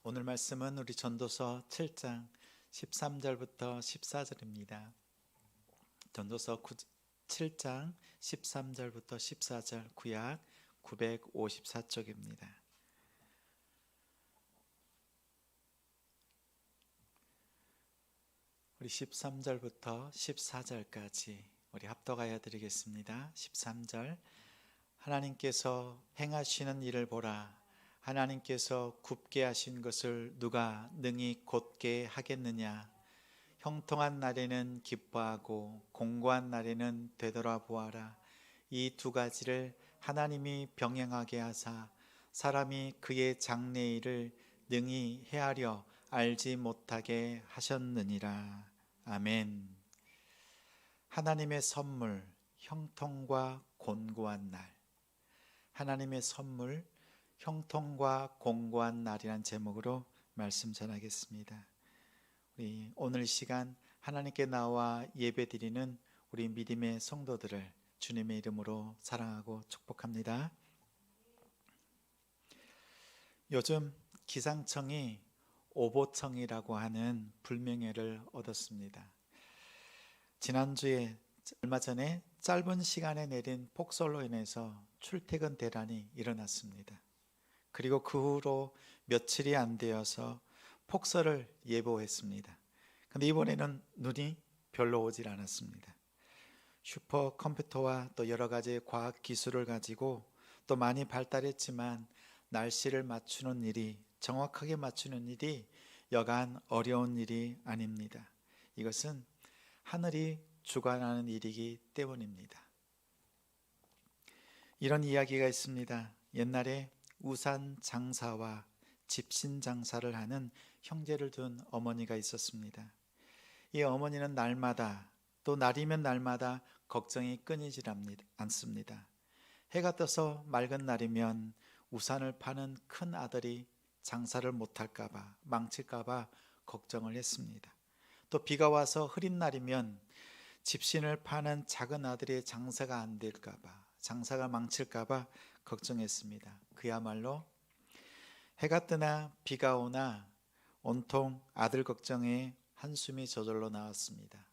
오늘 말씀은 우리 전도서 7장 13절부터 14절입니다. 전도서 7장 13절부터 14절 구약 954쪽입니다. 우리 13절부터 14절까지 우리 합독하여 드리겠습니다. 13절 하나님께서 행하시는 일을 보라. 하나님께서 굽게 하신 것을 누가 능히 곧게 하겠느냐. 형통한 날에는 기뻐하고 공고한 날에는 되돌아보아라. 이 두 가지를 하나님이 병행하게 하사 사람이 그의 장래일을 능히 헤아려 알지 못하게 하셨느니라. 아멘. 하나님의 선물, 형통과 곤고한 날. 하나님의 선물, 형통과 공고한 날이란 제목으로 말씀 전하겠습니다. 우리 오늘 시간 하나님께 나와 예배드리는 우리 믿음의 성도들을 주님의 이름으로 사랑하고 축복합니다. 요즘 기상청이 오보청이라고 하는 불명예를 얻었습니다. 지난주에 얼마 전에 짧은 시간에 내린 폭설로 인해서 출퇴근 대란이 일어났습니다. 그리고 그 후로 며칠이 안 되어서 폭설을 예보했습니다. 그런데 이번에는 눈이 별로 오질 않았습니다. 슈퍼컴퓨터와 또 여러 가지 과학 기술을 가지고 또 많이 발달했지만 날씨를 맞추는 일이, 정확하게 맞추는 일이 여간 어려운 일이 아닙니다. 이것은 하늘이 주관하는 일이기 때문입니다. 이런 이야기가 있습니다. 옛날에 우산 장사와 집신 장사를 하는 형제를 둔 어머니가 있었습니다. 이 어머니는 날마다, 또 날이면 날마다 걱정이 끊이질 않습니다. 해가 떠서 맑은 날이면 우산을 파는 큰 아들이 장사를 못할까봐, 망칠까봐 걱정을 했습니다. 또 비가 와서 흐린 날이면 집신을 파는 작은 아들의 장사가 안 될까봐, 장사가 망칠까봐 걱정했습니다. 그야말로 해가 뜨나 비가 오나 온통 아들 걱정에 한숨이 저절로 나왔습니다.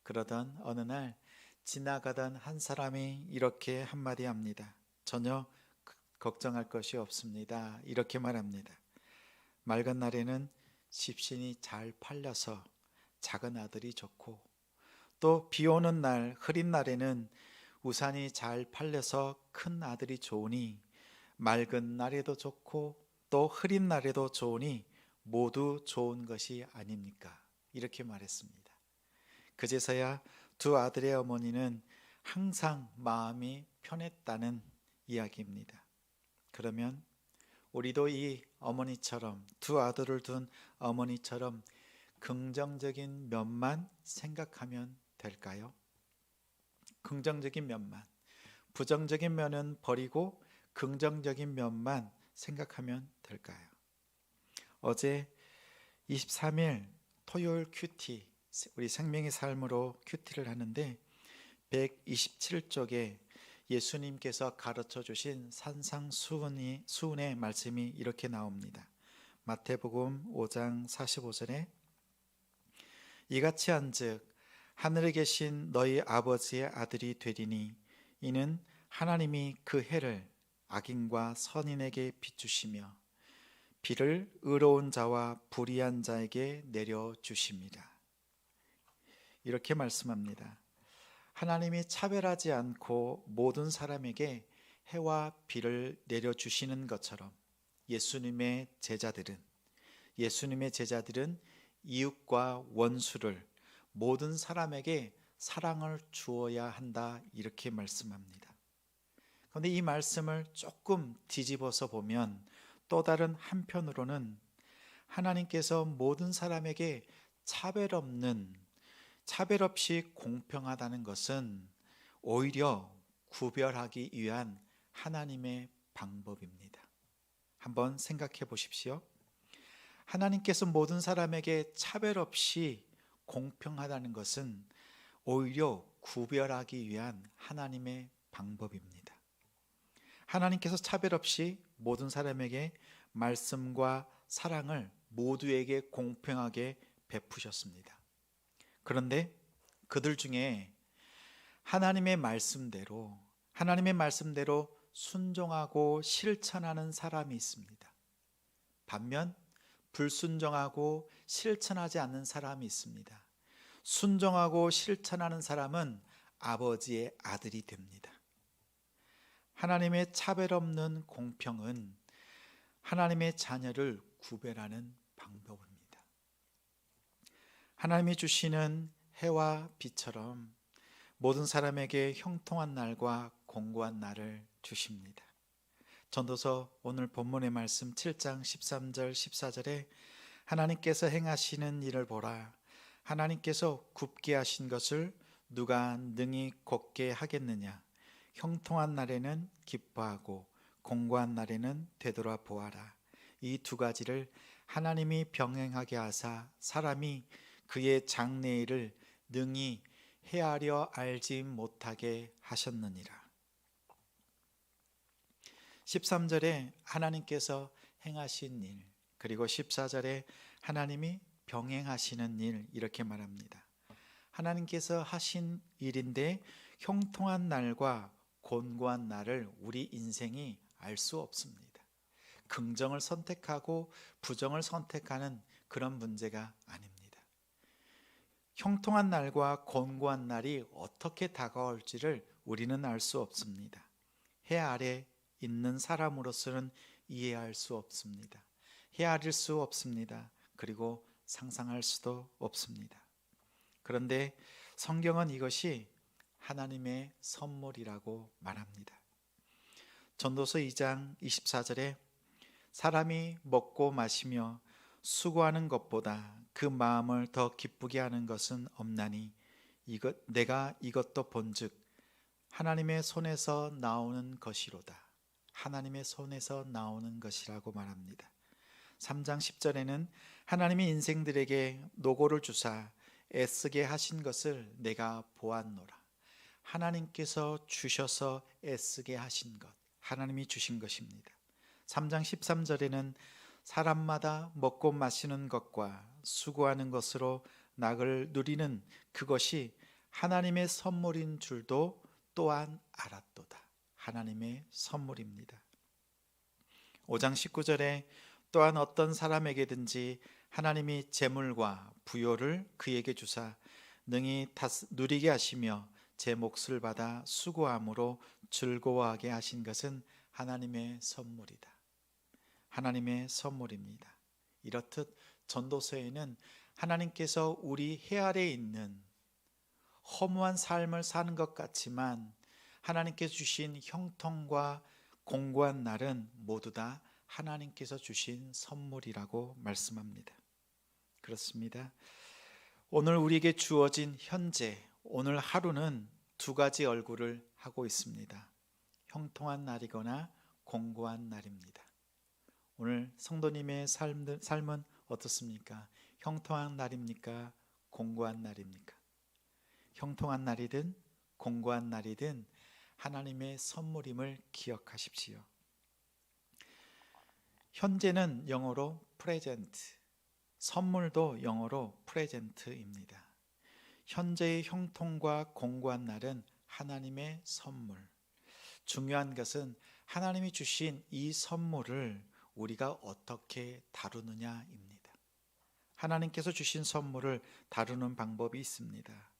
그러던 어느 날 지나가던 한 사람이 이렇게 한마디 합니다. 전혀 걱정할 것이 없습니다. 이렇게 말합니다. 맑은 날에는 집신이 잘 팔려서 작은 아들이 좋고, 또 비 오는 날, 흐린 날에는 우산이 잘 팔려서 큰 아들이 좋으니 맑은 날에도 좋고 또 흐린 날에도 좋으니 모두 좋은 것이 아닙니까? 이렇게 말했습니다. 그제서야 두 아들의 어머니는 항상 마음이 편했다는 이야기입니다. 그러면 우리도 이 어머니처럼, 두 아들을 둔 어머니처럼 긍정적인 면만 생각하면 될까요? 긍정적인 면만, 부정적인 면은 버리고 긍정적인 면만 생각하면 될까요? 어제 23일 토요일 큐티, 우리 생명의 삶으로 큐티를 하는데 127쪽에 예수님께서 가르쳐 주신 산상수훈의 말씀이 이렇게 나옵니다. 마태복음 5장 45절에 이같이 한즉 하늘에 계신 너희 아버지의 아들이 되리니 이는 하나님이 그 해를 악인과 선인에게 비추시며 비를 의로운 자와 불의한 자에게 내려주십니다. 이렇게 말씀합니다. 하나님이 차별하지 않고 모든 사람에게 해와 비를 내려주시는 것처럼 예수님의 제자들은 이웃과 원수를 모든 사람에게 사랑을 주어야 한다, 이렇게 말씀합니다. 그런데 이 말씀을 조금 뒤집어서 보면 또 다른 한편으로는 하나님께서 모든 사람에게 차별 없이 공평하다는 것은 오히려 구별하기 위한 하나님의 방법입니다. 한번 생각해 보십시오. 하나님께서 모든 사람에게 차별 없이 공평하다는 것은 오히려 구별하기 위한 하나님의 방법입니다. 하나님께서 차별 없이 모든 사람에게 말씀과 사랑을 모두에게 공평하게 베푸셨습니다. 그런데 그들 중에 하나님의 말씀대로 순종하고 실천하는 사람이 있습니다. 반면 불순종하고 실천하지 않는 사람이 있습니다. 순종하고 실천하는 사람은 아버지의 아들이 됩니다. 하나님의 차별 없는 공평은 하나님의 자녀를 구별하는 방법입니다. 하나님이 주시는 해와 빛처럼 모든 사람에게 형통한 날과 공고한 날을 주십니다. 전도서 오늘 본문의 말씀 7장 13절 14절에 하나님께서 행하시는 일을 보라. 하나님께서 굽게 하신 것을 누가 능히 곱게 하겠느냐. 형통한 날에는 기뻐하고 공고한 날에는 되돌아 보아라. 이 두 가지를 하나님이 병행하게 하사 사람이 그의 장래일을 능히 헤아려 알지 못하게 하셨느니라. 13절에 하나님께서 행하신 일, 그리고 14절에 하나님이 병행하시는 일, 이렇게 말합니다. 하나님께서 하신 일인데 형통한 날과 곤고한 날을 우리 인생이 알 수 없습니다. 긍정을 선택하고 부정을 선택하는 그런 문제가 아닙니다. 형통한 날과 곤고한 날이 어떻게 다가올지를 우리는 알 수 없습니다. 해 아래 있는 사람으로서는 이해할 수 없습니다. 헤아릴 수 없습니다. 그리고 상상할 수도 없습니다. 그런데 성경은 이것이 하나님의 선물이라고 말합니다. 전도서 2장 24절에 사람이 먹고 마시며 수고하는 것보다 그 마음을 더 기쁘게 하는 것은 없나니 내가 이것도 본즉 하나님의 손에서 나오는 것이로다. 하나님의 손에서 나오는 것이라고 말합니다. 3장 10절에는 하나님이 인생들에게 노고를 주사 애쓰게 하신 것을 내가 보았노라. 하나님께서 주셔서 애쓰게 하신 것, 하나님이 주신 것입니다. 3장 13절에는 사람마다 먹고 마시는 것과 수고하는 것으로 낙을 누리는 그것이 하나님의 선물인 줄도 또한 알았도다. 하나님의 선물입니다. 5장 19절에 또한 어떤 사람에게든지 하나님이 재물과 부요를 그에게 주사 능히 누리게 하시며 제 몫을 받아 수고함으로 즐거워하게 하신 것은 하나님의 선물이다. 하나님의 선물입니다. 이렇듯 전도서에는 하나님께서 우리 해 아래에 있는 허무한 삶을 사는 것 같지만 하나님께서 주신 형통과 공고한 날은 모두 다 하나님께서 주신 선물이라고 말씀합니다. 그렇습니다. 오늘 우리에게 주어진 현재, 오늘 하루는 두 가지 얼굴을 하고 있습니다. 형통한 날이거나 공고한 날입니다. 오늘 성도님의 삶은 어떻습니까? 형통한 날입니까? 공고한 날입니까? 형통한 날이든 공고한 날이든 하나님의 선물임을 기억하십시오. 현재는 영어로 present, 선물도 영어로 present입니다. 현재의 형통과 공고한 날은 하나님의 선물. 중요한 것은 하나님이 주신 이 선물을 우리가 어떻게 다루느냐입니다. 하나님께서 주신 선물을 다루는 방법이 있습니다.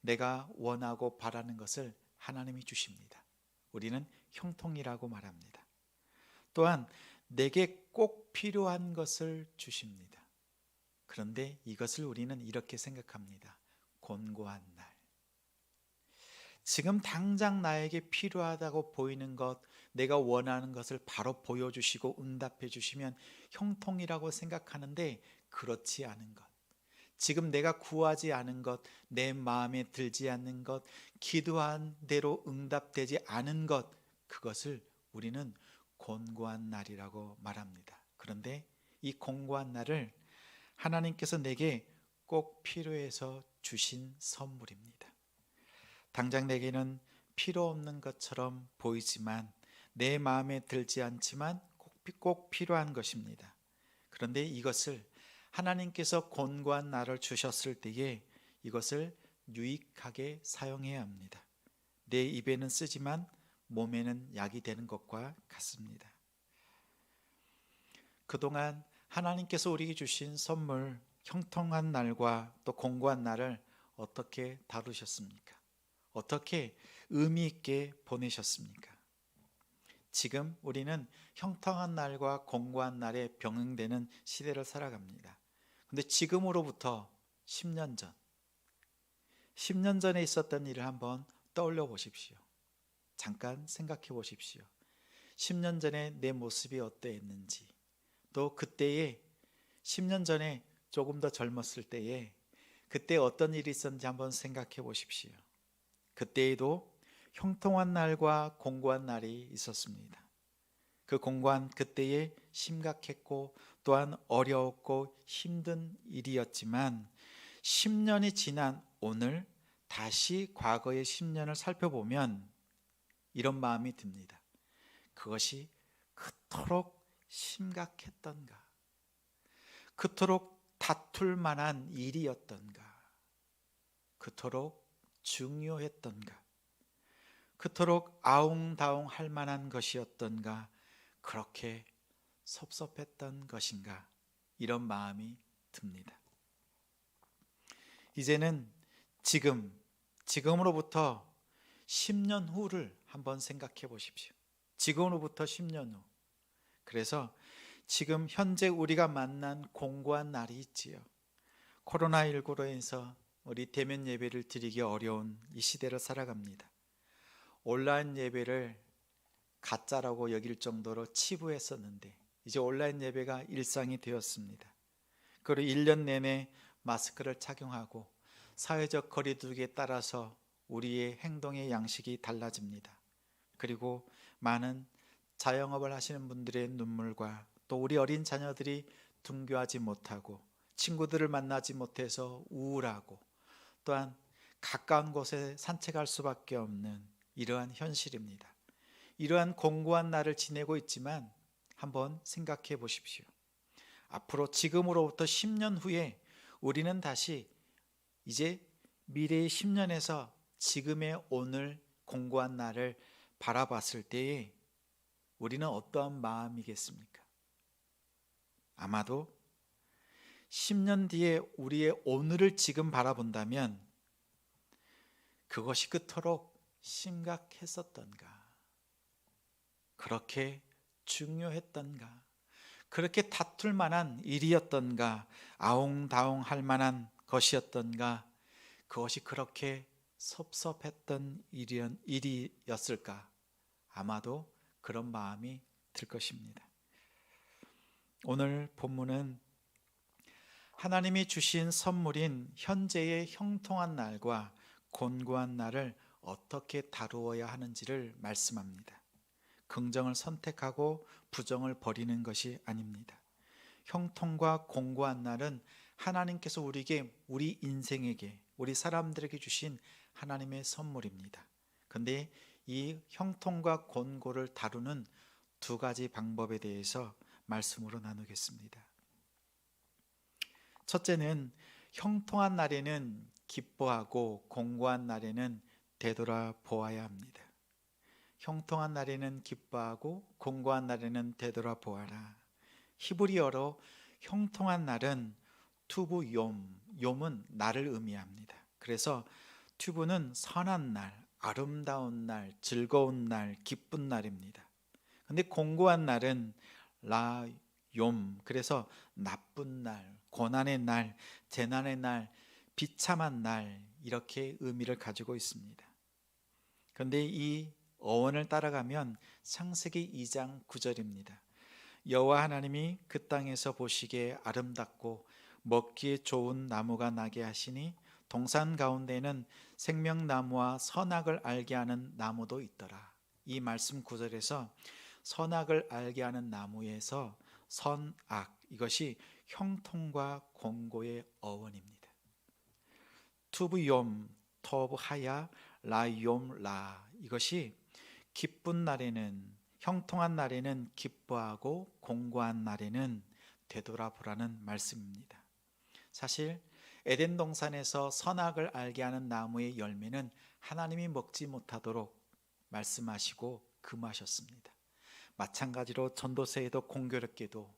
내가 원하고 바라는 것을 하나님이 주십니다. 우리는 형통이라고 말합니다. 또한 내게 꼭 필요한 것을 주십니다. 그런데 이것을 우리는 이렇게 생각합니다. 곤고한 날. 지금 당장 나에게 필요하다고 보이는 것, 내가 원하는 것을 바로 보여주시고 응답해 주시면 형통이라고 생각하는데 그렇지 않은 것, 지금 내가 구하지 않은 것, 내 마음에 들지 않는 것, 기도한 대로 응답되지 않은 것, 그것을 우리는 곤고한 날이라고 말합니다. 그런데 이 곤고한 날을 하나님께서 내게 꼭 필요해서 주신 선물입니다. 당장 내게는 필요 없는 것처럼 보이지만 내 마음에 들지 않지만 꼭 필요한 것입니다. 그런데 이것을 하나님께서 곤고한 날을 주셨을 때에 이것을 유익하게 사용해야 합니다. 내 입에는 쓰지만 몸에는 약이 되는 것과 같습니다. 그동안 하나님께서 우리에게 주신 선물, 형통한 날과 또 공고한 날을 어떻게 다루셨습니까? 어떻게 의미 있게 보내셨습니까? 지금 우리는 형통한 날과 공고한 날에 병행되는 시대를 살아갑니다. 근데 지금으로부터 10년 전, 10년 전에 있었던 일을 한번 떠올려 보십시오. 잠깐 생각해 보십시오. 10년 전에 내 모습이 어떠했는지, 또 그때에 10년 전에 조금 더 젊었을 때에 그때 어떤 일이 있었는지 한번 생각해 보십시오. 그때에도 형통한 날과 공고한 날이 있었습니다. 그 공고한 그때에 심각했고 또한 어려웠고 힘든 일이었지만 10년이 지난 오늘 다시 과거의 10년을 살펴보면 이런 마음이 듭니다. 그것이 그토록 심각했던가? 그토록 다툴 만한 일이었던가? 그토록 중요했던가? 그토록 아웅다웅 할 만한 것이었던가? 그렇게 섭섭했던 것인가? 이런 마음이 듭니다. 이제는 지금으로부터 10년 후를 한번 생각해 보십시오. 지금으로부터 10년 후. 그래서 지금 현재 우리가 만난 공고한 날이 있지요. 코로나19로 인해서 우리 대면 예배를 드리기 어려운 이 시대를 살아갑니다. 온라인 예배를 가짜라고 여길 정도로 치부했었는데 이제 온라인 예배가 일상이 되었습니다. 그리고 1년 내내 마스크를 착용하고 사회적 거리두기에 따라서 우리의 행동의 양식이 달라집니다. 그리고 많은 자영업을 하시는 분들의 눈물과 또 우리 어린 자녀들이 등교하지 못하고 친구들을 만나지 못해서 우울하고 또한 가까운 곳에 산책할 수밖에 없는 이러한 현실입니다. 이러한 공고한 날을 지내고 있지만 한번 생각해 보십시오. 앞으로 지금으로부터 10년 후에 우리는 다시 이제 미래의 10년에서 지금의 오늘 공고한 날을 바라봤을 때에 우리는 어떠한 마음이겠습니까? 아마도 10년 뒤에 우리의 오늘을 지금 바라본다면 그것이 그토록 심각했었던가? 그렇게 중요했던가? 그렇게 다툴 만한 일이었던가? 아웅다웅 할 만한 것이었던가? 그것이 그렇게 섭섭했던 일이었을까? 아마도 그런 마음이 들 것입니다. 오늘 본문은 하나님이 주신 선물인 현재의 형통한 날과 곤고한 날을 어떻게 다루어야 하는지를 말씀합니다. 긍정을 선택하고 부정을 버리는 것이 아닙니다. 형통과 공고한 날은 하나님께서 우리에게, 우리 인생에게, 우리 사람들에게 주신 하나님의 선물입니다. 그런데 이 형통과 곤고를 다루는 두 가지 방법에 대해서 말씀으로 나누겠습니다. 첫째는 형통한 날에는 기뻐하고 공고한 날에는 되돌아보아야 합니다. 형통한 날에는 기뻐하고 공고한 날에는 되돌아보아라. 히브리어로 형통한 날은 투부 욤은 날을 의미합니다. 그래서 투부는 선한 날, 아름다운 날, 즐거운 날, 기쁜 날입니다. 근데 공고한 날은 라욤, 그래서 나쁜 날, 고난의 날, 재난의 날, 비참한 날, 이렇게 의미를 가지고 있습니다. 그런데 이 어원을 따라가면 창세기 2장 9절입니다. 여호와 하나님이 그 땅에서 보시기에 아름답고 먹기에 좋은 나무가 나게 하시니 동산 가운데는 생명나무와 선악을 알게 하는 나무도 있더라. 이 말씀 9절에서 선악을 알게 하는 나무에서 선악, 이것이 형통과 공고의 어원입니다. 투브욤, 터브하야, 라욤, 라, 이것이 기쁜 날에는, 형통한 날에는 기뻐하고 공고한 날에는 되돌아보라는 말씀입니다. 사실 에덴 동산에서 선악을 알게 하는 나무의 열매는 하나님이 먹지 못하도록 말씀하시고 금하셨습니다. 마찬가지로 전도서에도 공교롭게도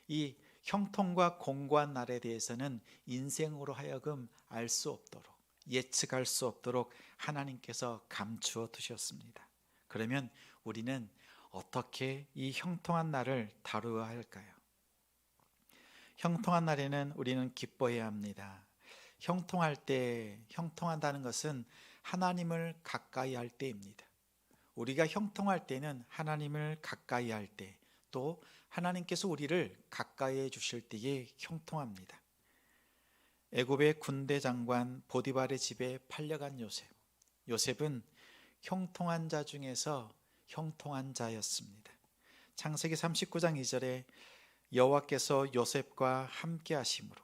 이 형통과 공고한 날에 대해서는 인생으로 하여금 알 수 없도록, 예측할 수 없도록 하나님께서 감추어 두셨습니다. 그러면 우리는 어떻게 이 형통한 날을 다루어야 할까요? 형통한 날에는 우리는 기뻐해야 합니다. 형통한다는 것은 하나님을 가까이 할 때입니다. 우리가 형통할 때는 하나님을 가까이 할 때, 또 하나님께서 우리를 가까이 해 주실 때에 형통합니다. 애굽의 군대 장관 보디발의 집에 팔려간 요셉은 형통한 자 중에서 형통한 자였습니다. 창세기 39장 2절에 여호와께서 요셉과 함께 하심으로,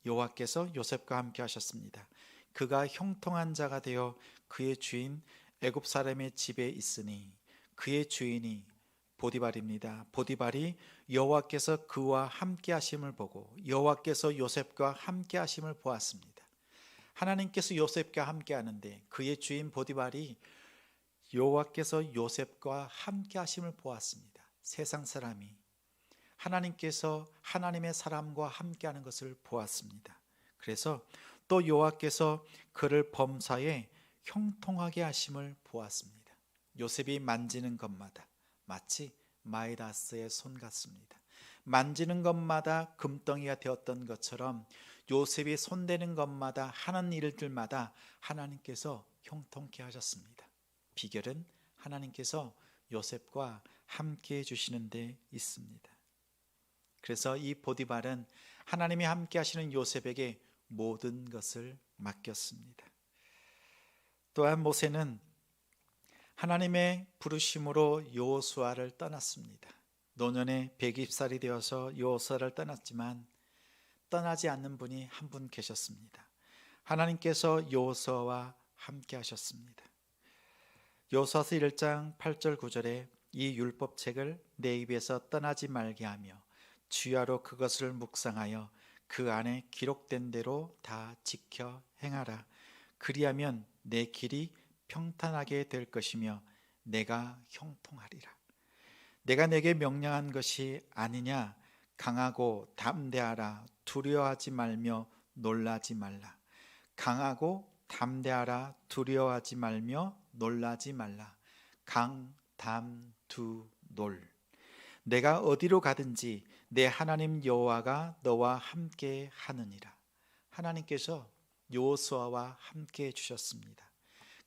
여호와께서 요셉과 함께 하셨습니다. 그가 형통한 자가 되어 그의 주인 애굽 사람의 집에 있으니, 그의 주인이 보디발입니다. 보디발이 여호와께서 그와 함께 하심을 보고 여호와께서 요셉과 함께 하심을 보았습니다. 하나님께서 요셉과 함께 하는데 그의 주인 보디발이 여호와께서 요셉과 함께 하심을 보았습니다. 세상 사람이 하나님께서 하나님의 사람과 함께 하는 것을 보았습니다. 그래서 또 여호와께서 그를 범사에 형통하게 하심을 보았습니다. 요셉이 만지는 것마다 마치 마이다스의 손 같습니다. 만지는 것마다 금덩이가 되었던 것처럼 요셉이 손대는 것마다 하는 일들마다 하나님께서 형통케 하셨습니다. 비결은 하나님께서 요셉과 함께 해주시는 데 있습니다. 그래서 이 보디발은 하나님이 함께 하시는 요셉에게 모든 것을 맡겼습니다. 또한 모세는 하나님의 부르심으로 여호수아를 떠났습니다. 노년에 120살이 되어서 여호수아를 떠났지만 떠나지 않는 분이 한 분 계셨습니다. 하나님께서 여호수아와 함께 하셨습니다. 여호수아서 1장 8절 9절에 이 율법책을 내 입에서 떠나지 말게 하며 주야로 그것을 묵상하여 그 안에 기록된 대로 다 지켜 행하라. 그리하면 내 길이 평탄하게 될 것이며 내가 형통하리라. 내가 내게 명령한 것이 아니냐. 강하고 담대하라. 두려워하지 말며 놀라지 말라. 강하고 담대하라. 두려워하지 말며 놀라지 말라. 강, 담, 두, 놀. 내가 어디로 가든지 내 하나님 여호와가 너와 함께 하느니라. 하나님께서 여호수아와 함께 해 주셨습니다.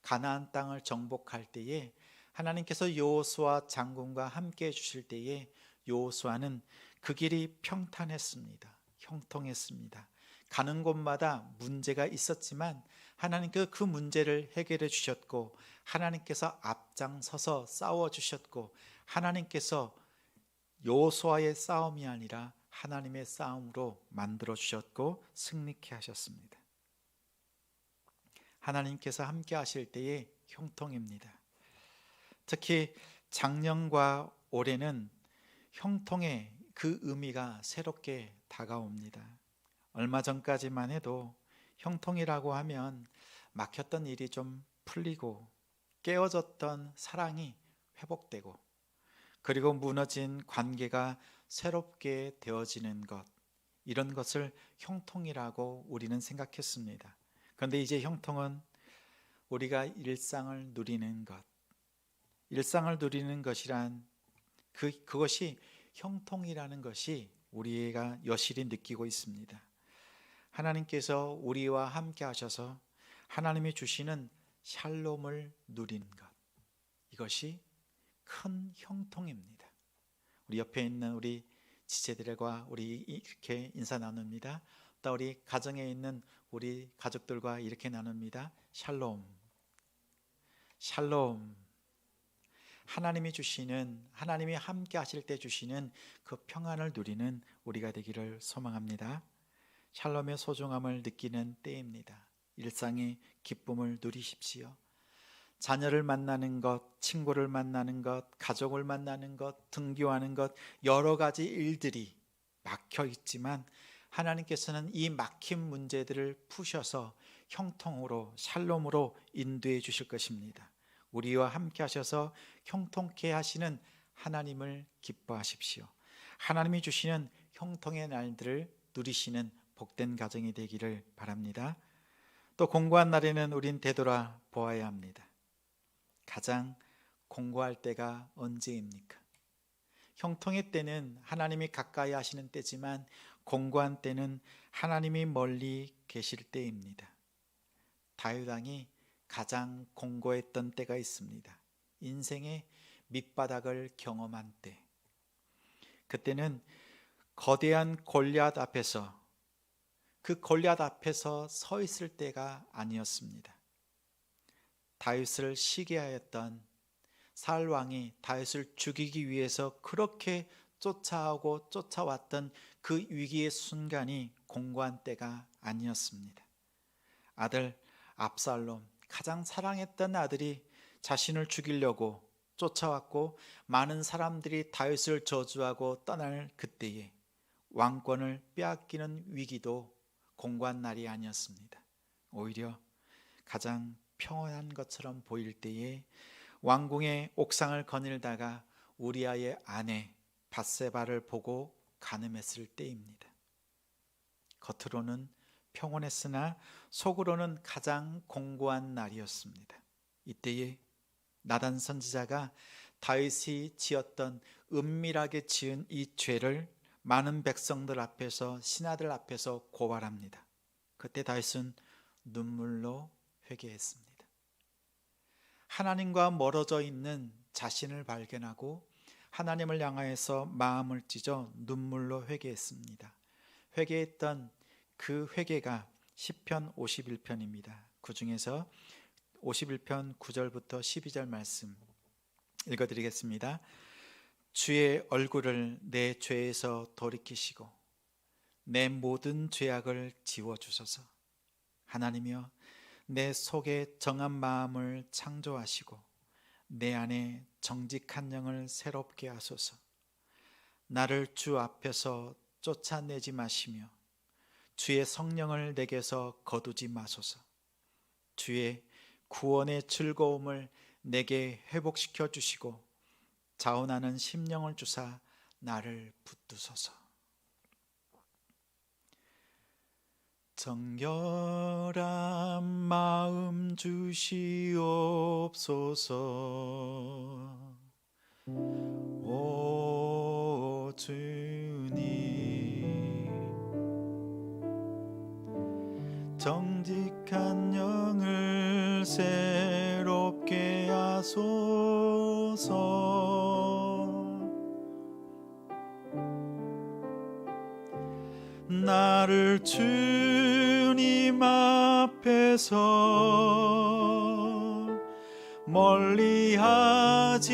가나안 땅을 정복할 때에 하나님께서 여호수아 장군과 함께 해 주실 때에 여호수아는 그 길이 평탄했습니다. 형통했습니다. 가는 곳마다 문제가 있었지만 하나님께서 그 문제를 해결해 주셨고, 하나님께서 앞장서서 싸워 주셨고, 하나님께서 여호수아의 싸움이 아니라 하나님의 싸움으로 만들어 주셨고 승리케 하셨습니다. 하나님께서 함께 하실 때의 형통입니다. 특히 작년과 올해는 형통의 그 의미가 새롭게 다가옵니다. 얼마 전까지만 해도 형통이라고 하면 막혔던 일이 좀 풀리고 깨어졌던 사랑이 회복되고 그리고 무너진 관계가 새롭게 되어지는 것, 이런 것을 형통이라고 우리는 생각했습니다. 그런데 이제 형통은 우리가 일상을 누리는 것, 일상을 누리는 것이란 그것이 형통이라는 것이 우리가 여실히 느끼고 있습니다. 하나님께서 우리와 함께 하셔서 하나님이 주시는 샬롬을 누리는 것, 이것이 큰 형통입니다. 우리 옆에 있는 우리 지체들과 우리 이렇게 인사 나눕니다. 또 우리 가정에 있는 우리 가족들과 이렇게 나눕니다. 샬롬, 샬롬. 하나님이 주시는, 하나님이 함께 하실 때 주시는 그 평안을 누리는 우리가 되기를 소망합니다. 샬롬의 소중함을 느끼는 때입니다. 일상의 기쁨을 누리십시오. 자녀를 만나는 것, 친구를 만나는 것, 가족을 만나는 것, 등교하는 것, 여러 가지 일들이 막혀 있지만 하나님께서는 이 막힌 문제들을 푸셔서 형통으로 샬롬으로 인도해 주실 것입니다. 우리와 함께 하셔서 형통케 하시는 하나님을 기뻐하십시오. 하나님이 주시는 형통의 날들을 누리시는 복된 가정이 되기를 바랍니다. 또 공고한 날에는 우린 되돌아 보아야 합니다. 가장 공고할 때가 언제입니까? 형통의 때는 하나님이 가까이 하시는 때지만 공고한 때는 하나님이 멀리 계실 때입니다. 다윗 왕이 가장 공고했던 때가 있습니다. 인생의 밑바닥을 경험한 때. 그때는 거대한 골리앗 앞에서, 그 골리앗 앞에서 서 있을 때가 아니었습니다. 다윗을 시기하였던 사울 왕이 다윗을 죽이기 위해서 그렇게 쫓아오고 쫓아왔던 그 위기의 순간이 공고한 때가 아니었습니다. 아들 압살롬, 가장 사랑했던 아들이 자신을 죽이려고 쫓아왔고 많은 사람들이 다윗을 저주하고 떠날 그때에 왕권을 빼앗기는 위기도 공고한 날이 아니었습니다. 오히려 가장 평온한 것처럼 보일 때에 왕궁의 옥상을 거닐다가 우리아의 아내 밧세바를 보고 간음했을 때입니다. 겉으로는 평온했으나 속으로는 가장 공고한 날이었습니다. 이때에 나단 선지자가 다윗이 지었던 은밀하게 지은 이 죄를 많은 백성들 앞에서, 신하들 앞에서 고발합니다. 그때 다윗은 눈물로 회개했습니다. 하나님과 멀어져 있는 자신을 발견하고 하나님을 향하여서 마음을 찢어 눈물로 회개했습니다. 회개했던 그 회개가 시편 51편입니다. 그 중에서 51편 9절부터 12절 말씀 읽어드리겠습니다. 주의 얼굴을 내 죄에서 돌이키시고 내 모든 죄악을 지워주소서. 하나님이여, 내 속에 정한 마음을 창조하시고 내 안에 정직한 영을 새롭게 하소서. 나를 주 앞에서 쫓아내지 마시며 주의 성령을 내게서 거두지 마소서. 주의 구원의 즐거움을 내게 회복시켜 주시고 자원하는 심령을 주사 나를 붙드소서. 정결한 마음 주시옵소서. 오 주님, 정직한 영을 새롭게 하소서. 나를 주님 앞에서 멀리하지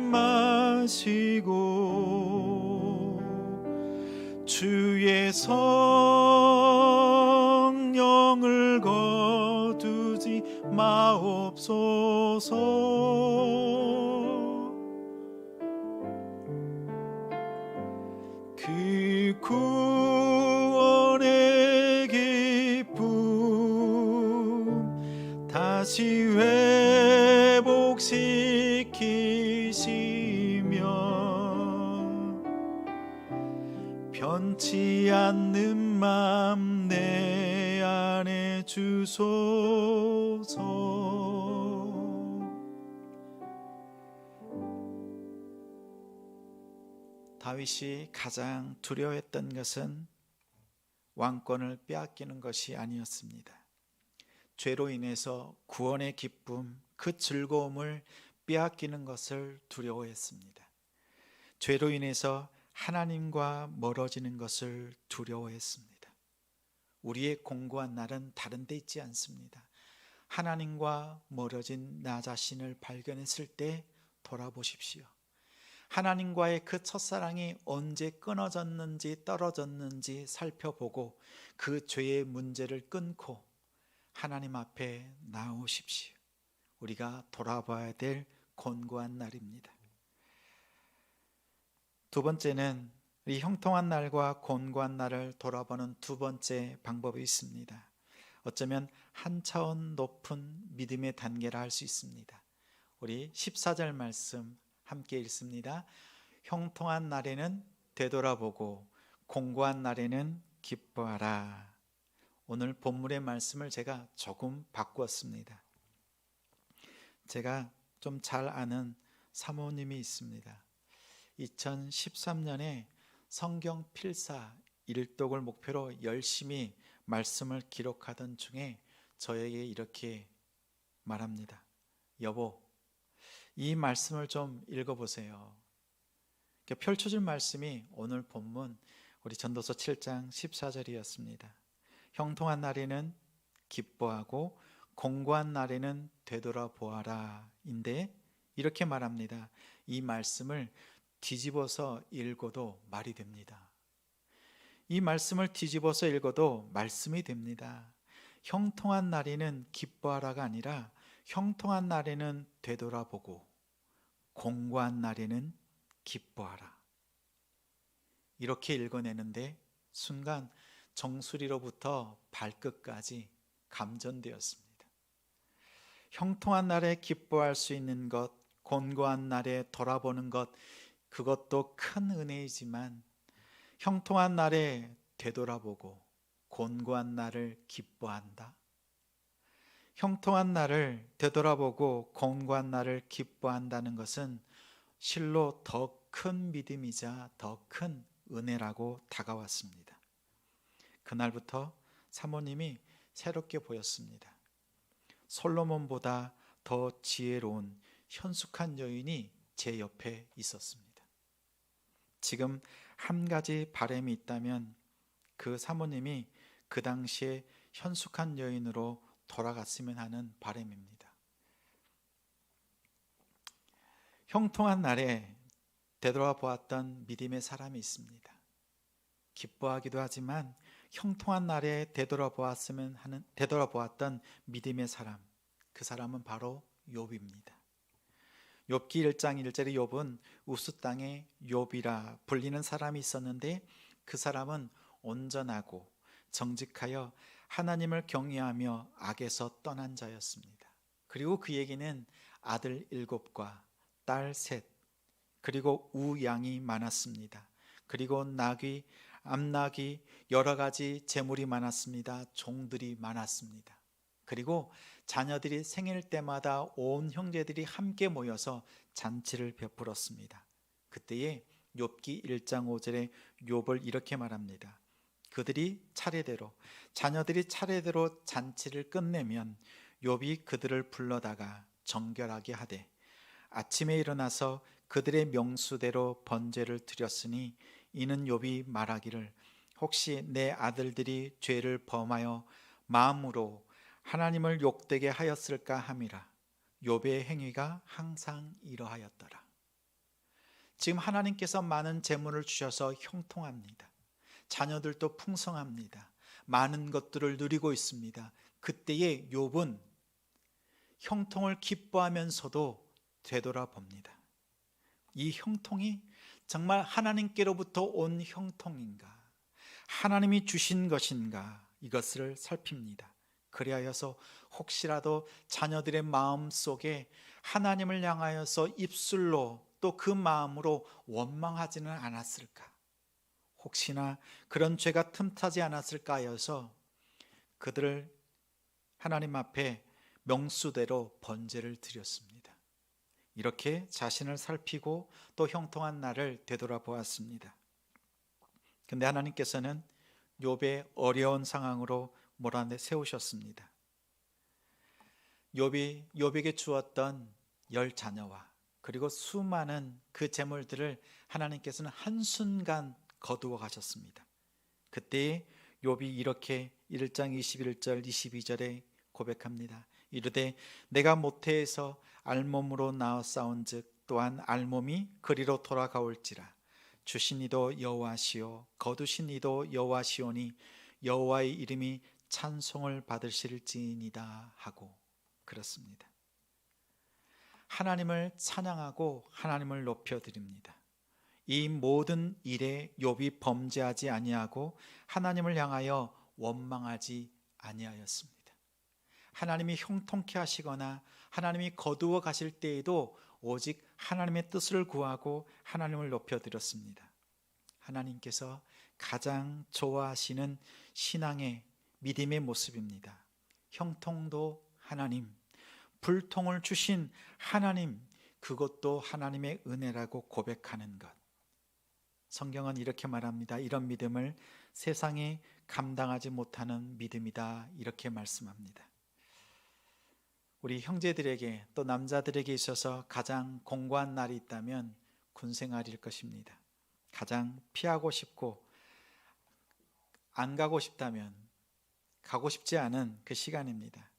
마시고 주의 성령을 거두지 마옵소서. 그 구원의 기쁨 다시 회복시키시며 변치 않는 맘 내 안에 주소서. 다윗이 가장 두려워했던 것은 왕권을 빼앗기는 것이 아니었습니다. 죄로 인해서 구원의 기쁨, 그 즐거움을 빼앗기는 것을 두려워했습니다. 죄로 인해서 하나님과 멀어지는 것을 두려워했습니다. 우리의 공고한 날은 다른 데 있지 않습니다. 하나님과 멀어진 나 자신을 발견했을 때 돌아보십시오. 하나님과의 그 첫사랑이 언제 끊어졌는지 떨어졌는지 살펴보고 그 죄의 문제를 끊고 하나님 앞에 나오십시오. 우리가 돌아봐야 될 곤고한 날입니다. 두 번째는 이 형통한 날과 곤고한 날을 돌아보는 두 번째 방법이 있습니다. 어쩌면 한 차원 높은 믿음의 단계라 할 수 있습니다. 우리 14절 말씀 함께 읽습니다. 형통한 날에는 되돌아보고 공고한 날에는 기뻐하라. 오늘 본문의 말씀을 제가 조금 바꾸었습니다. 제가 좀 잘 아는 사모님이 있습니다. 2013년에 성경 필사 일독을 목표로 열심히 말씀을 기록하던 중에 저에게 이렇게 말합니다. 여보, 이 말씀을 좀 읽어보세요. 펼쳐준 말씀이 오늘 본문 우리 전도서 7장 14절이었습니다. 형통한 날에는 기뻐하고 공고한 날에는 되돌아보아라 인데 이렇게 말합니다. 이 말씀을 뒤집어서 읽어도 말이 됩니다. 이 말씀을 뒤집어서 읽어도 말씀이 됩니다. 형통한 날에는 기뻐하라가 아니라 형통한 날에는 되돌아보고 공고한 날에는 기뻐하라. 이렇게 읽어내는데 순간 정수리로부터 발끝까지 감전되었습니다. 형통한 날에 기뻐할 수 있는 것, 곤고한 날에 돌아보는 것, 그것도 큰 은혜이지만 형통한 날에 되돌아보고 곤고한 날을 기뻐한다. 형통한 날을 되돌아보고 곤고한 날을 기뻐한다는 것은 실로 더 큰 믿음이자 더 큰 은혜라고 다가왔습니다. 그날부터 사모님이 새롭게 보였습니다. 솔로몬보다 더 지혜로운 현숙한 여인이 제 옆에 있었습니다. 지금 한 가지 바람이 있다면 그 사모님이 그 당시에 현숙한 여인으로 돌아갔으면 하는 바람입니다. 형통한 날에 되돌아보았던 믿음의 사람이 있습니다. 기뻐하기도 하지만 형통한 날에 되돌아보았던 믿음의 사람, 그 사람은 바로 욥입니다. 욥기 1장 1절에 욥은 우스 땅에 욥이라 불리는 사람이 있었는데 그 사람은 온전하고 정직하여 하나님을 경외하며 악에서 떠난 자였습니다. 그리고 그에게는 아들 7과 딸 3, 그리고 우양이 많았습니다. 그리고 낙이, 암낙이, 여러 가지 재물이 많았습니다. 종들이 많았습니다. 그리고 자녀들이 생일 때마다 온 형제들이 함께 모여서 잔치를 베풀었습니다. 그때에 욥기 1장 5절에 욥을 이렇게 말합니다. 자녀들이 차례대로 잔치를 끝내면 욥이 그들을 불러다가 정결하게 하되 아침에 일어나서 그들의 명수대로 번제를 드렸으니 이는 욥이 말하기를 혹시 내 아들들이 죄를 범하여 마음으로 하나님을 욕되게 하였을까 함이라. 욥의 행위가 항상 이러하였더라. 지금 하나님께서 많은 재물을 주셔서 형통합니다. 자녀들도 풍성합니다. 많은 것들을 누리고 있습니다. 그때의 욥은 형통을 기뻐하면서도 되돌아봅니다. 이 형통이 정말 하나님께로부터 온 형통인가, 하나님이 주신 것인가, 이것을 살핍니다. 그리하여서 혹시라도 자녀들의 마음 속에 하나님을 향하여서 입술로 또 그 마음으로 원망하지는 않았을까, 혹시나 그런 죄가 틈타지 않았을까 하여서 그들을 하나님 앞에 명수대로 번제를 드렸습니다. 이렇게 자신을 살피고 또 형통한 날을 되돌아보았습니다. 근데 하나님께서는 욥의 어려운 상황으로 몰아세우셨습니다. 욥에게 주었던 10자녀와 그리고 수많은 그 재물들을 하나님께서는 한순간 거두어 가셨습니다. 그때 욥이 이렇게 1장 21절 22절에 고백합니다. 이르되 내가 모태에서 알몸으로 나어 싸운즉 또한 알몸이 그리로 돌아가올지라. 주신 이도 여호와시요 거두신 이도 여호와시오니 여호와의 이름이 찬송을 받으실지니이다 하고 그렇습니다. 하나님을 찬양하고 하나님을 높여드립니다. 이 모든 일에 욥이 범죄하지 아니하고 하나님을 향하여 원망하지 아니하였습니다. 하나님이 형통케 하시거나 하나님이 거두어 가실 때에도 오직 하나님의 뜻을 구하고 하나님을 높여드렸습니다. 하나님께서 가장 좋아하시는 신앙의 믿음의 모습입니다. 형통도 하나님, 불통을 주신 하나님, 그것도 하나님의 은혜라고 고백하는 것. 성경은 이렇게 말합니다. 이런 믿음을 세상이 감당하지 못하는 믿음이다, 이렇게 말씀합니다. 우리 형제들에게 또 남자들에게 있어서 가장 공고한 날이 있다면 군생활일 것입니다. 가장 피하고 싶고 안 가고 싶다면 가고 싶지 않은 그 시간입니다.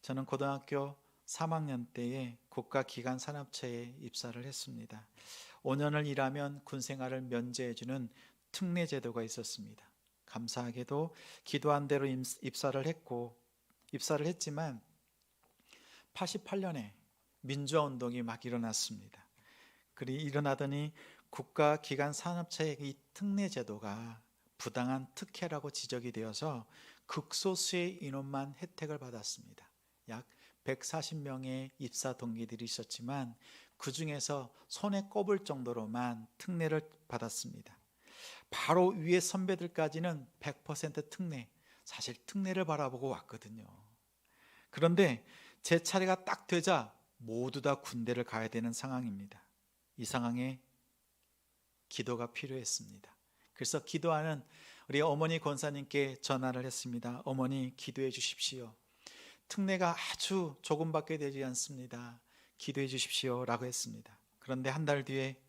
저는 고등학교 3학년 때에 국가기관산업체에 입사를 했습니다. 5년을 일하면 군생활을 면제해주는 특례 제도가 있었습니다. 감사하게도 기도한 대로 입사를 했지만 88년에 민주화운동이 막 일어났습니다. 일어나더니 국가기관산업체의 이 특례 제도가 부당한 특혜라고 지적이 되어서 극소수의 인원만 혜택을 받았습니다. 약 140명의 입사 동기들이 있었지만 그 중에서 손에 꼽을 정도로만 특례를 받았습니다. 바로 위에 선배들까지는 100% 특례, 사실 특례를 바라보고 왔거든요. 그런데 제 차례가 딱 되자 모두 다 군대를 가야 되는 상황입니다. 이 상황에 기도가 필요했습니다. 그래서 기도하는 우리 어머니 권사님께 전화를 했습니다. 어머니, 기도해 주십시오. 특례가 아주 조금밖에 되지 않습니다. 기도해 주십시오 라고 했습니다. 그런데 한 달 뒤에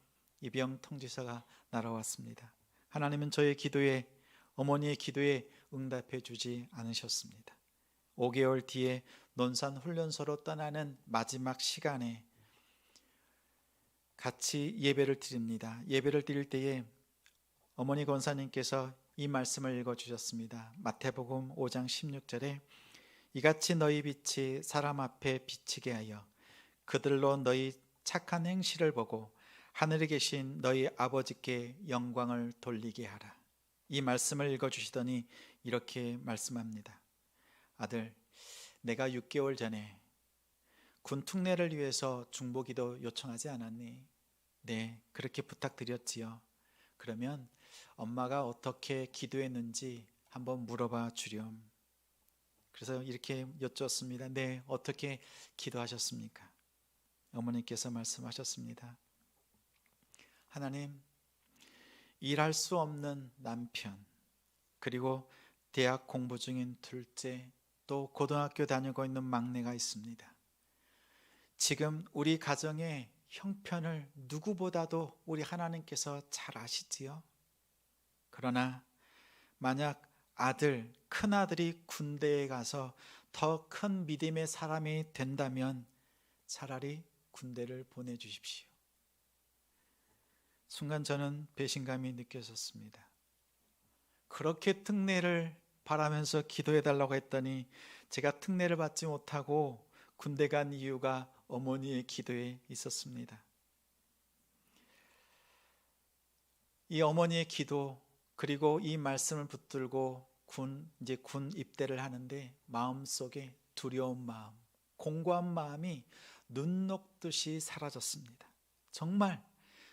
입영 통지서가 날아왔습니다. 하나님은 저의 기도에, 어머니의 기도에 응답해 주지 않으셨습니다. 5개월 뒤에 논산 훈련소로 떠나는 마지막 시간에 같이 예배를 드립니다. 예배를 드릴 때에 어머니 권사님께서 이 말씀을 읽어주셨습니다. 마태복음 5장 16절에 이같이 너희 빛이 사람 앞에 비치게 하여 그들로 너희 착한 행실을 보고 하늘에 계신 너희 아버지께 영광을 돌리게 하라. 이 말씀을 읽어주시더니 이렇게 말씀합니다. 아들, 내가 6개월 전에 군 특례를 위해서 중보기도 요청하지 않았니? 네, 그렇게 부탁드렸지요. 그러면 엄마가 어떻게 기도했는지 한번 물어봐 주렴. 그래서 이렇게 여쭈었습니다. 네, 어떻게 기도하셨습니까? 어머니께서 말씀하셨습니다. 하나님, 일할 수 없는 남편, 그리고 대학 공부 중인 둘째, 또 고등학교 다니고 있는 막내가 있습니다. 지금 우리 가정의 형편을 누구보다도 우리 하나님께서 잘 아시지요? 그러나 만약 아들, 큰아들이 군대에 가서 더 큰 믿음의 사람이 된다면 차라리 군대를 보내주십시오. 순간 저는 배신감이 느껴졌습니다. 그렇게 특례를 바라면서 기도해달라고 했더니 제가 특례를 받지 못하고 군대 간 이유가 어머니의 기도에 있었습니다. 이 어머니의 기도, 그리고 이 말씀을 붙들고 군 입대를 하는데 마음속에 두려운 마음, 공고한 마음이 눈 녹듯이 사라졌습니다. 정말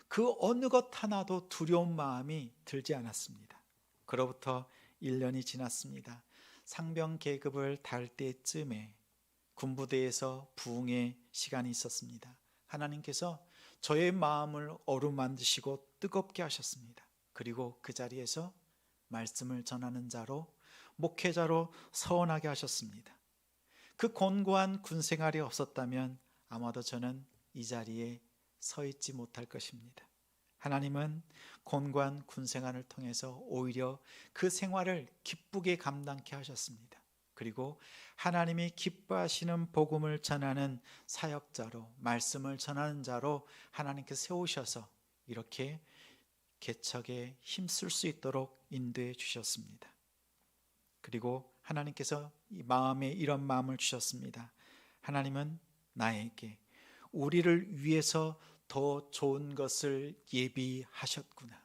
그 어느 것 하나도 두려운 마음이 들지 않았습니다. 그로부터 1년이 지났습니다. 상병 계급을 달 때쯤에 군부대에서 부흥의 시간이 있었습니다. 하나님께서 저의 마음을 어루만지시고 뜨겁게 하셨습니다. 그리고 그 자리에서 말씀을 전하는 자로, 목회자로 서원하게 하셨습니다. 그 곤고한 군생활이 없었다면 아마도 저는 이 자리에 서 있지 못할 것입니다. 하나님은 곤고한 군생활을 통해서 오히려 그 생활을 기쁘게 감당케 하셨습니다. 그리고 하나님이 기뻐하시는 복음을 전하는 사역자로, 말씀을 전하는 자로 하나님께서 세우셔서 이렇게 개척에 힘쓸 수 있도록 인도해 주셨습니다. 그리고 하나님께서 이 마음에 이런 마음을 주셨습니다. 하나님은 나에게 우리를 위해서 더 좋은 것을 예비하셨구나.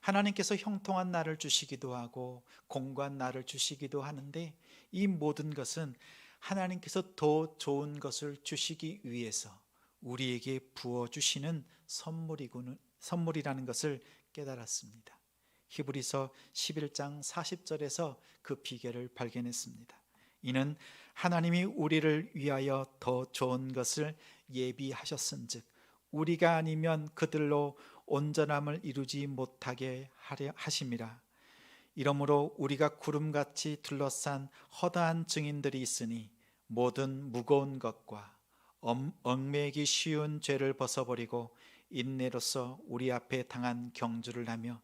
하나님께서 형통한 날을 주시기도 하고 공고한 날을 주시기도 하는데, 이 모든 것은 하나님께서 더 좋은 것을 주시기 위해서 우리에게 부어주시는 선물이라는 것을 깨달았습니다. 히브리서 11장 40절에서 그 비결을 발견했습니다. 이는 하나님이 우리를 위하여 더 좋은 것을 예비하셨은즉 우리가 아니면 그들로 온전함을 이루지 못하게 하려 하심이라. 이러므로 우리가 구름같이 둘러싼 허다한 증인들이 있으니 모든 무거운 것과 얽매이기 쉬운 죄를 벗어버리고 인내로서 우리 앞에 당한 경주를 하며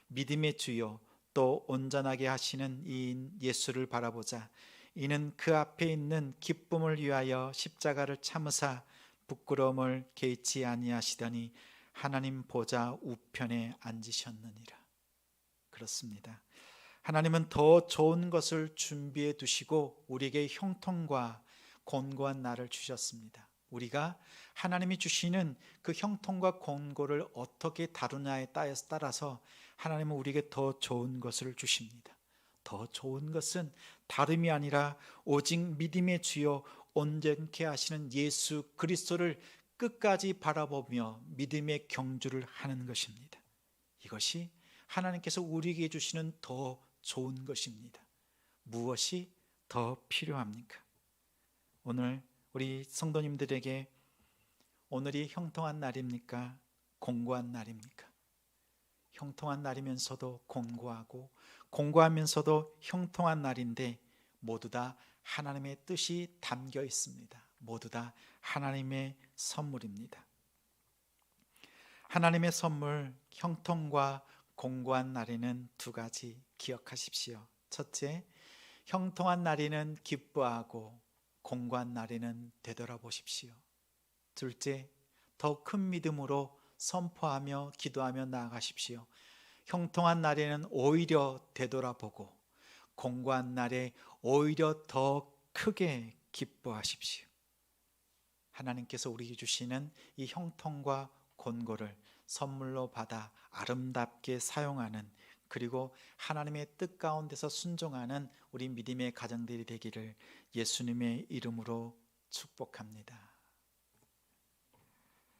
믿음의 주요 또 온전하게 하시는 이인 예수를 바라보자. 이는 그 앞에 있는 기쁨을 위하여 십자가를 참으사 부끄러움을 개의치 아니하시더니 하나님 보좌 우편에 앉으셨느니라. 그렇습니다. 하나님은 더 좋은 것을 준비해 두시고 우리에게 형통과 곤고한 날을 주셨습니다. 우리가 하나님이 주시는 그 형통과 곤고를 어떻게 다루냐에 따라서 하나님은 우리에게 더 좋은 것을 주십니다. 더 좋은 것은 다름이 아니라 오직 믿음의 주요 온전케 하시는 예수 그리스도를 끝까지 바라보며 믿음의 경주를 하는 것입니다. 이것이 하나님께서 우리에게 주시는 더 좋은 것입니다. 무엇이 더 필요합니까? 오늘 우리 성도님들에게 오늘이 형통한 날입니까? 공고한 날입니까? 형통한 날이면서도 공고하고 공고하면서도 형통한 날인데 모두 다 하나님의 뜻이 담겨 있습니다. 모두 다 하나님의 선물입니다. 하나님의 선물, 형통과 공고한 날에는 두 가지 기억하십시오. 첫째, 형통한 날에는 기뻐하고 공고한 날에는 되돌아보십시오. 둘째, 더 큰 믿음으로 선포하며 기도하며 나아가십시오. 형통한 날에는 오히려 되돌아보고 공고한 날에 오히려 더 크게 기뻐하십시오. 하나님께서 우리에게 주시는 이 형통과 곤고를 선물로 받아 아름답게 사용하는, 그리고 하나님의 뜻 가운데서 순종하는 우리 믿음의 가정들이 되기를 예수님의 이름으로 축복합니다.